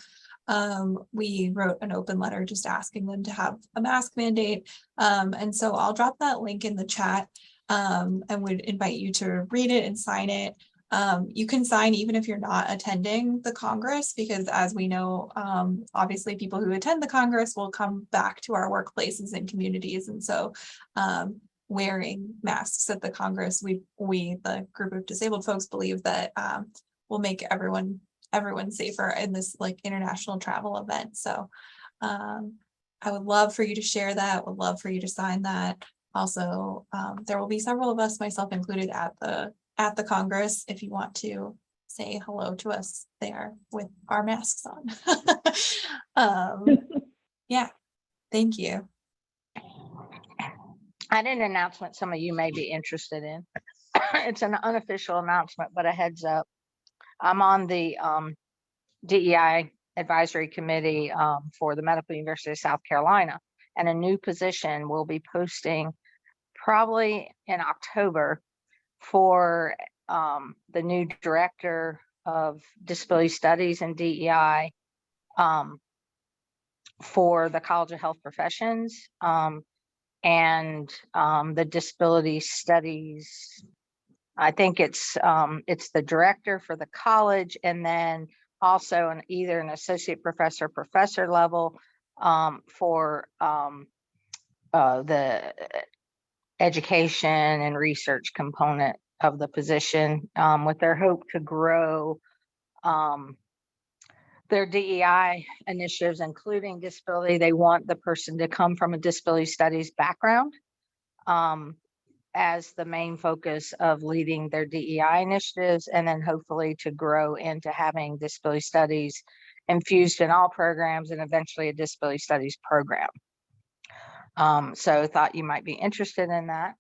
we wrote an open letter just asking them to have a mask mandate. And so I'll drop that link in the chat and would invite you to read it and sign it. You can sign even if you're not attending the Congress, because as we know, obviously people who attend the Congress will come back to our workplaces and communities. And so wearing masks at the Congress, we the group of disabled folks believe that will make everyone safer in this like international travel event. So I would love for you to share that, would love for you to sign that. Also, there will be several of us, myself included, at the Congress if you want to say hello to us there with our masks on. Yeah, thank you. I did an announcement some of you may be interested in. It's an unofficial announcement, but a heads up. I'm on the DEI advisory committee for the Medical University of South Carolina, and a new position will be posting probably in October for the new director of disability studies and DEI for the College of Health Professions and the disability studies. I think it's the director for the college, and then also either an associate professor level for the education and research component of the position, with their hope to grow their DEI initiatives, including disability. They want the person to come from a disability studies background as the main focus of leading their DEI initiatives, and then hopefully to grow into having disability studies infused in all programs and eventually a disability studies program. So thought you might be interested in that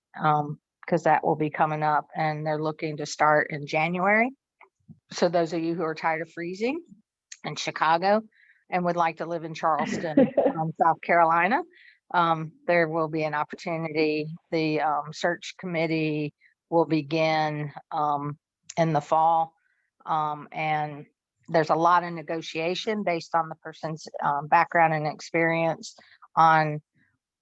because that will be coming up, and they're looking to start in January. So those of you who are tired of freezing in Chicago and would like to live in Charleston, South Carolina, there will be an opportunity. The search committee will begin in the fall, and there's a lot of negotiation based on the person's background and experience on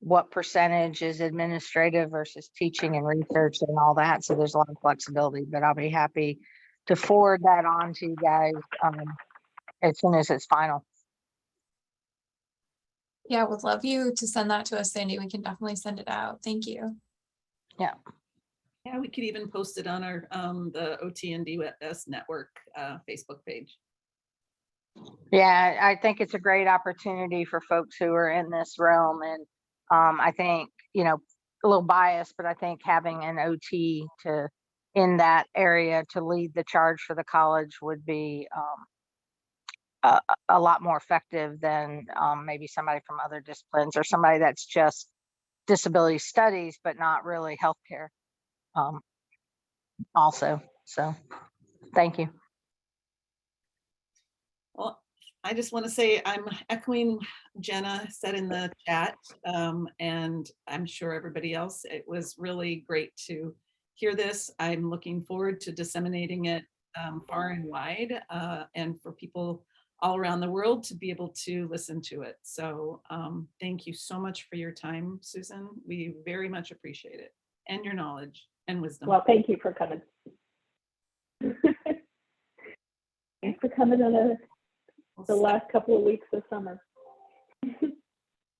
what percentage is administrative versus teaching and research and all that. So there's a lot of flexibility, but I'll be happy to forward that on to you guys as soon as it's final. Yeah, would love you to send that to us, Sandy. We can definitely send it out. Thank you. Yeah, we could even post it on our the OT and DS network Facebook page. Yeah, I think it's a great opportunity for folks who are in this realm. And I think, you know, a little biased, but I think having an OT in that area to lead the charge for the college would be a lot more effective than maybe somebody from other disciplines or somebody that's just disability studies, but not really healthcare also. So thank you. Well, I just want to say I'm echoing Jenna said in the chat, and I'm sure everybody else. It was really great to hear this. I'm looking forward to disseminating it far and wide, and for people all around the world to be able to listen to it. So thank you so much for your time, Susan. We very much appreciate it, and your knowledge and wisdom. Well, thank you for coming. Thanks for coming on the last couple of weeks of summer.